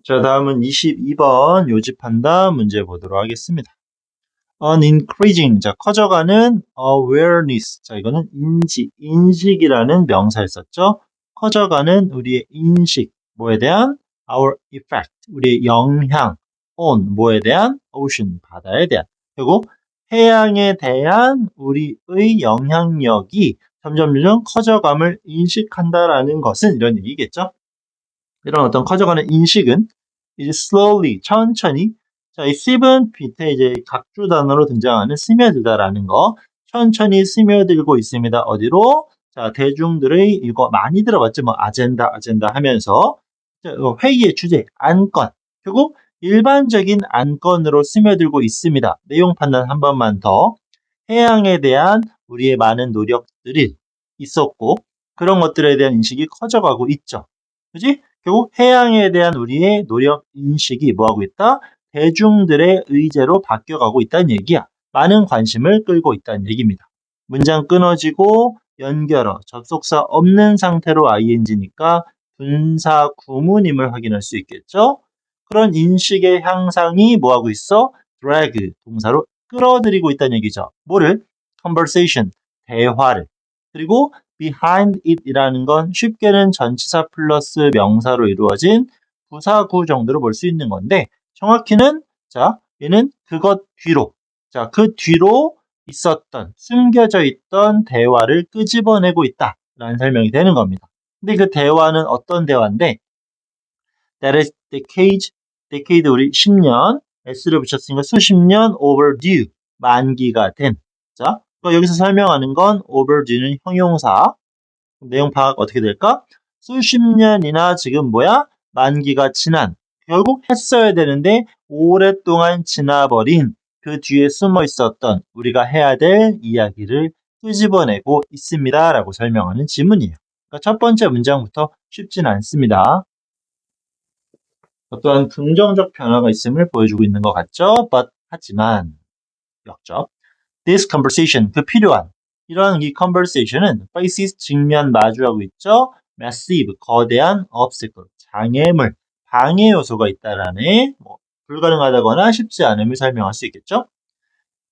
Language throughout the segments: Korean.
자, 다음은 22번 요집한다 문제 보도록 하겠습니다. An increasing, 자, 커져가는 awareness. 자, 이거는 인식이라는 명사를 썼죠. 커져가는 우리의 인식, 뭐에 대한 our effect, 우리의 영향 on, 뭐에 대한 ocean, 바다에 대한. 그리고 해양에 대한 우리의 영향력이 점점 커져감을 인식한다라는 것은 이런 얘기겠죠. 이런 어떤 커져가는 인식은 이제 slowly, 천천히, 자, 이 sip은 밑에 이제 각주 단어로 등장하는 스며들다라는 거, 천천히 스며들고 있습니다. 어디로? 자, 대중들의 이거 많이 들어봤죠? 뭐 아젠다 하면서 자, 회의의 주제, 안건, 결국 일반적인 안건으로 스며들고 있습니다. 내용 판단 한 번만 더. 해양에 대한 우리의 많은 노력들이 있었고 그런 것들에 대한 인식이 커져가고 있죠. 그지? 결국 해양에 대한 우리의 노력 인식이 뭐하고 있다? 대중들의 의제로 바뀌어가고 있다는 얘기야. 많은 관심을 끌고 있다는 얘기입니다. 문장 끊어지고 연결어, 접속사 없는 상태로 ing니까 분사 구문임을 확인할 수 있겠죠? 그런 인식의 향상이 뭐하고 있어? drag, 동사로 끌어들이고 있다는 얘기죠. 뭐를? conversation, 대화를. 그리고 behind it 이라는 건 쉽게는 전치사 플러스 명사로 이루어진 부사구 정도로 볼 수 있는 건데 정확히는 자 얘는 그것 뒤로 자 그 뒤로 있었던 숨겨져 있던 대화를 끄집어내고 있다라는 설명이 되는 겁니다. 근데 그 대화는 어떤 대화인데 that is decade 우리 10년 s를 붙였으니까 수십 년 overdue 만기가 된 자 여기서 설명하는 건 overdue는 형용사 내용 파악 어떻게 될까? 수십 년이나 지금 뭐야? 만기가 지난 결국 했어야 되는데 오랫동안 지나버린 그 뒤에 숨어 있었던 우리가 해야 될 이야기를 끄집어내고 있습니다 라고 설명하는 지문이에요. 그러니까 첫 번째 문장부터 쉽진 않습니다. 어떠한 긍정적 변화가 있음을 보여주고 있는 것 같죠? But 하지만 역적 This conversation, 그 필요한 이러한 이 conversation은 faces 직면 마주하고 있죠. massive, 거대한 obstacle, 장애물, 방해 요소가 있다라는 불가능하다거나 쉽지 않음을 설명할 수 있겠죠.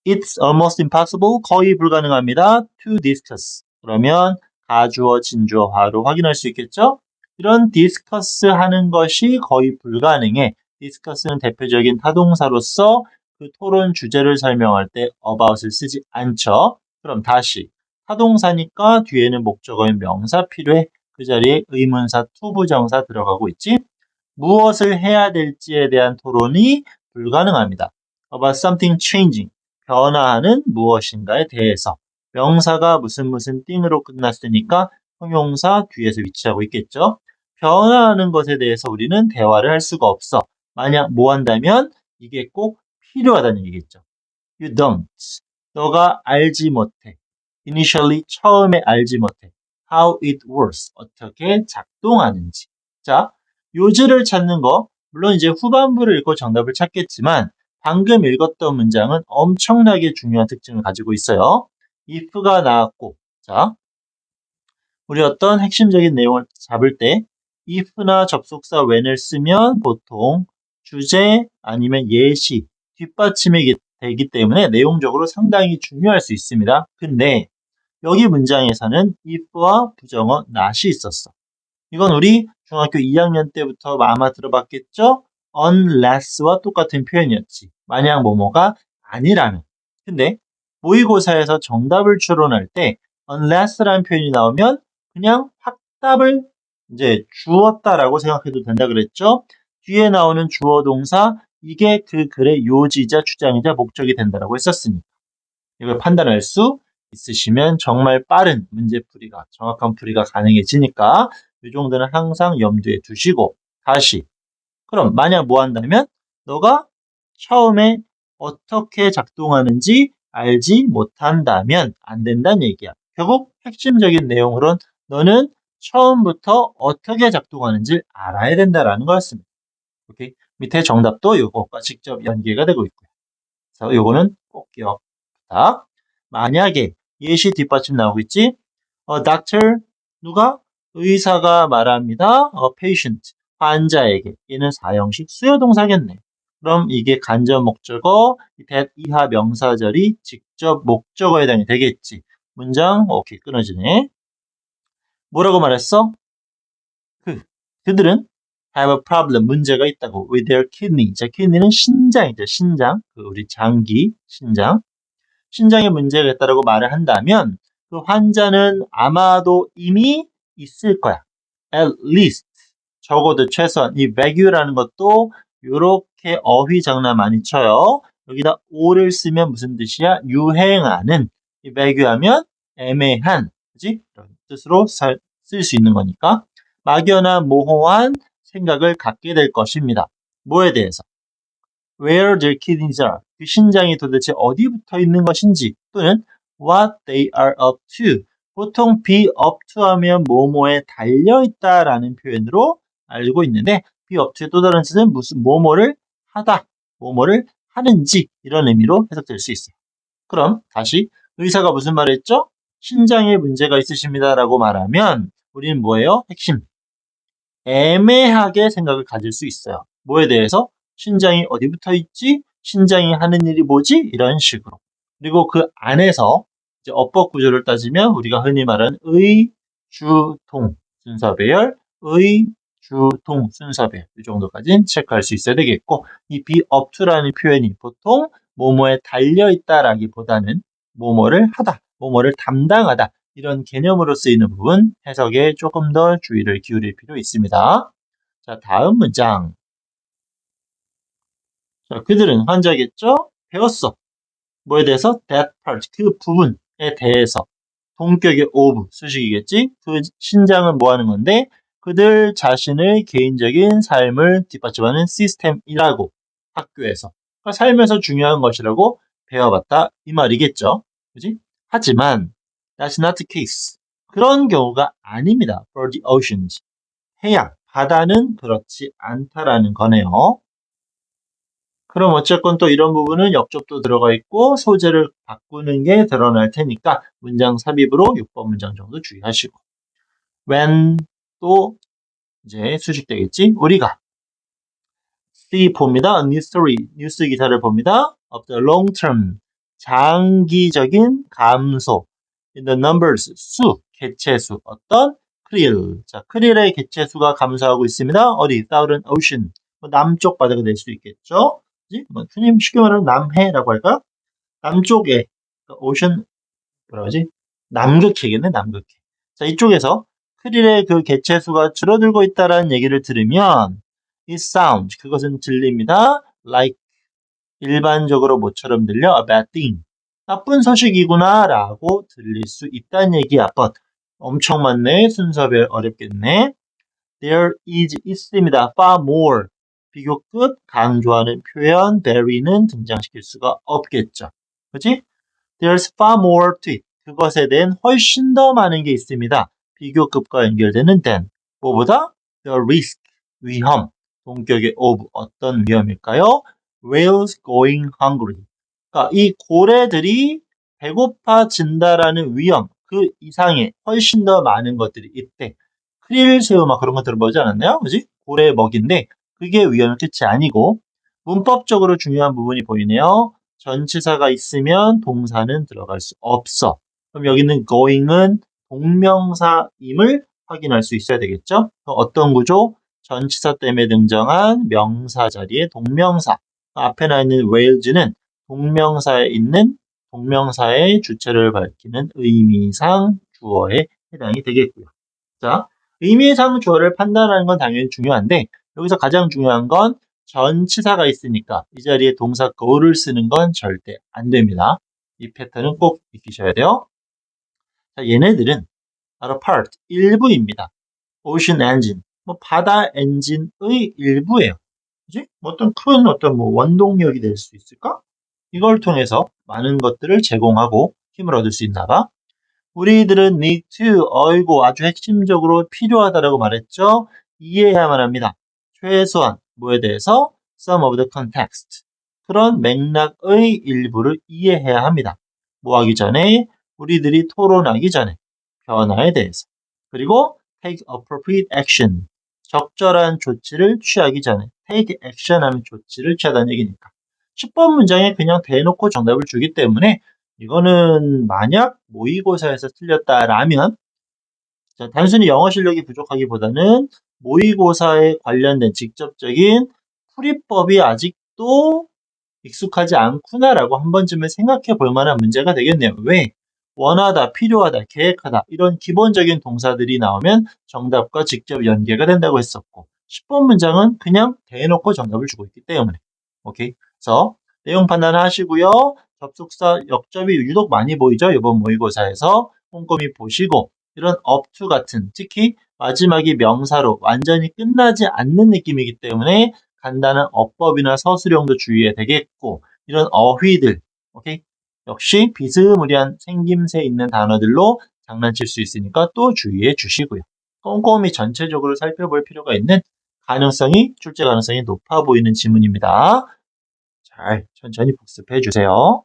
It's almost impossible, 거의 불가능합니다. to discuss. 그러면 가주어, 진주어화로 확인할 수 있겠죠. 이런 discuss 하는 것이 거의 불가능해. discuss는 대표적인 타동사로서 그 토론 주제를 설명할 때 about을 쓰지 않죠. 그럼 다시 타동사니까 뒤에는 목적어인 명사 필요해. 그 자리에 의문사, 투부정사 들어가고 있지. 무엇을 해야 될지에 대한 토론이 불가능합니다. About something changing. 변화하는 무엇인가에 대해서. 명사가 무슨 띵으로 끝났으니까 형용사 뒤에서 위치하고 있겠죠. 변화하는 것에 대해서 우리는 대화를 할 수가 없어. 만약 뭐 한다면 이게 꼭 필요하다는 얘기겠죠. You don't. 너가 알지 못해. Initially 처음에 알지 못해. How it works. 어떻게 작동하는지. 자, 요지를 찾는 거 물론 이제 후반부를 읽고 정답을 찾겠지만 방금 읽었던 문장은 엄청나게 중요한 특징을 가지고 있어요. if가 나왔고 자 우리 어떤 핵심적인 내용을 잡을 때 if나 접속사 when을 쓰면 보통 주제 아니면 예시, 뒷받침이 되기 때문에 내용적으로 상당히 중요할 수 있습니다. 근데 여기 문장에서는 if와 부정어 not이 있었어. 이건 우리 중학교 2학년 때부터 아마 들어봤겠죠? unless와 똑같은 표현이었지. 만약 뭐뭐가 아니라면. 근데 모의고사에서 정답을 추론할 때 unless라는 표현이 나오면 그냥 확답을 이제 주었다라고 생각해도 된다 그랬죠? 뒤에 나오는 주어 동사 이게 그 글의 요지이자 주장이자 목적이 된다라고 했었으니까. 이걸 판단할 수 있으시면 정말 빠른 문제풀이가 정확한 풀이가 가능해지니까 이 정도는 항상 염두에 두시고 다시 그럼 만약 뭐 한다면 너가 처음에 어떻게 작동하는지 알지 못한다면 안 된다는 얘기야. 결국 핵심적인 내용으로는 너는 처음부터 어떻게 작동하는지 알아야 된다라는 거였습니다. 오케이? 밑에 정답도 이것과 직접 연계가 되고 있고요. 그래서 이거는 꼭 기억 부탁. 만약에 예시 뒷받침 나오고 있지? doctor 누가? 의사가 말합니다. patient 환자에게. 얘는 사형식 수요동사겠네. 그럼 이게 간접 목적어, that 이하 명사절이 직접 목적어에 해당이 되겠지. 문장 오케이 끊어지네. 뭐라고 말했어? 그들은 have a problem, 문제가 있다고 with their kidney. 자, kidney는 신장이죠. 신장. 우리 장기, 신장. 신장에 문제가 있다라고 말을 한다면 그 환자는 아마도 이미 있을 거야. At least. 적어도 최소한. 이 vague라는 것도 이렇게 어휘 장난 많이 쳐요. 여기다 o를 쓰면 무슨 뜻이야? 유행하는. 이 vague 하면 애매한. 그지? 이런 뜻으로 쓸 수 있는 거니까. 막연한 모호한 생각을 갖게 될 것입니다. 뭐에 대해서? Where their kidneys are. 그 신장이 도대체 어디 붙어 있는 것인지 또는 what they are up to. 보통 be up to 하면 뭐뭐에 달려있다라는 표현으로 알고 있는데 be up to의 또 다른 뜻은 무슨 뭐뭐를 하다, 뭐뭐를 하는지 이런 의미로 해석될 수 있어요. 그럼 다시 의사가 무슨 말을 했죠? 신장에 문제가 있으십니다라고 말하면 우리는 뭐예요? 핵심. 애매하게 생각을 가질 수 있어요. 뭐에 대해서? 신장이 어디 붙어 있지? 신장이 하는 일이 뭐지? 이런 식으로. 그리고 그 안에서 이제 어법 구조를 따지면 우리가 흔히 말하는 의, 주, 동 순서 배열, 의, 주, 동 순서 배열 이 정도까지는 체크할 수 있어야 되겠고 이 be up to라는 표현이 보통 뭐뭐에 달려있다라기보다는 뭐뭐를 하다, 뭐뭐를 담당하다 이런 개념으로 쓰이는 부분 해석에 조금 더 주의를 기울일 필요 있습니다. 자, 다음 문장. 자, 그들은 환자겠죠? 배웠어. 뭐에 대해서? That part, 그 부분에 대해서. 동격의 of, 수식이겠지? 그 신장은 뭐 하는 건데? 그들 자신의 개인적인 삶을 뒷받침하는 시스템이라고 학교에서. 그러니까 살면서 중요한 것이라고 배워봤다 이 말이겠죠. 그지? 하지만 that's not the case. 그런 경우가 아닙니다. For the oceans. 해양, 바다는 그렇지 않다라는 거네요. 그럼 어쨌건 또 이런 부분은 역접도 들어가 있고 소재를 바꾸는 게 드러날 테니까 문장 삽입으로 6번 문장 정도 주의하시고 when 또 이제 수식되겠지? 우리가 see 봅니다. news story, 뉴스 기사를 봅니다. of the long term, 장기적인 감소 in the numbers, 수, 개체수, 어떤? 크릴. 자, 크릴의 개체수가 감소하고 있습니다. 어디? Southern Ocean. 남쪽 바다가 될 수 있겠죠? 뭐, 흔히 쉽게 말하면 남해라고 할까? 남쪽에, 오션, 뭐라 하지? 남극해겠네, 남극해. 자, 이쪽에서 크릴의 그 개체수가 줄어들고 있다라는 얘기를 들으면 it sounds, 그것은 들립니다. like, 일반적으로 뭐처럼 들려? a bad thing. 나쁜 소식이구나 라고 들릴 수 있다는 얘기야. but 엄청 많네. 순서별 어렵겠네. there is 있습니다. far more. 비교급 강조하는 표현 very는 등장시킬 수가 없겠죠. 그치? There's far more to it. 그것에 대한 훨씬 더 많은 게 있습니다. 비교급과 연결되는 than. 뭐보다? The risk. 위험. 동격의 of. 어떤 위험일까요? Whales going hungry. 그러니까 이 고래들이 배고파진다라는 위험. 그 이상의 훨씬 더 많은 것들이 있대. 크릴 새우 막 그런 거 들어보지 않았나요? 그지? 고래 먹인데 그게 위험의 끝이 아니고 문법적으로 중요한 부분이 보이네요. 전치사가 있으면 동사는 들어갈 수 없어. 그럼 여기 있는 going은 동명사임을 확인할 수 있어야 되겠죠? 어떤 구조? 전치사 때문에 등장한 명사 자리에 동명사. 앞에 나 있는 whales는 동명사에 있는 동명사의 주체를 밝히는 의미상 주어에 해당이 되겠고요. 자, 의미상 주어를 판단하는 건 당연히 중요한데 여기서 가장 중요한 건 전치사가 있으니까 이 자리에 동사 go를 쓰는 건 절대 안 됩니다. 이 패턴은 꼭 익히셔야 돼요. 자, 얘네들은 바로 part, 일부입니다. ocean engine, 뭐 바다 엔진의 일부예요. 그지? 어떤 큰 뭐 원동력이 될 수 있을까? 이걸 통해서 많은 것들을 제공하고 힘을 얻을 수 있나 봐. 우리들은 need to, 어이고 아주 핵심적으로 필요하다라고 말했죠. 이해해야만 합니다. 최소한 뭐에 대해서? some of the context. 그런 맥락의 일부를 이해해야 합니다. 뭐 하기 전에? 우리들이 토론하기 전에 변화에 대해서. 그리고 take appropriate action. 적절한 조치를 취하기 전에 take action 하면 조치를 취하다는 얘기니까. 10번 문장에 그냥 대놓고 정답을 주기 때문에 이거는 만약 모의고사에서 틀렸다라면 자, 단순히 영어 실력이 부족하기보다는 모의고사에 관련된 직접적인 풀이법이 아직도 익숙하지 않구나라고 한 번쯤은 생각해 볼 만한 문제가 되겠네요. 왜? 원하다, 필요하다, 계획하다 이런 기본적인 동사들이 나오면 정답과 직접 연계가 된다고 했었고 10번 문장은 그냥 대놓고 정답을 주고 있기 때문에 오케이? 그래서 내용 판단하시고요. 접속사 역접이 유독 많이 보이죠? 이번 모의고사에서 꼼꼼히 보시고 이런 up to 같은 특히 마지막이 명사로 완전히 끝나지 않는 느낌이기 때문에 간단한 어법이나 서술형도 주의해야 되겠고 이런 어휘들 오케이? 역시 비스무리한 생김새 있는 단어들로 장난칠 수 있으니까 또 주의해 주시고요. 꼼꼼히 전체적으로 살펴볼 필요가 있는 출제 가능성이 높아 보이는 지문입니다. 잘 천천히 복습해 주세요.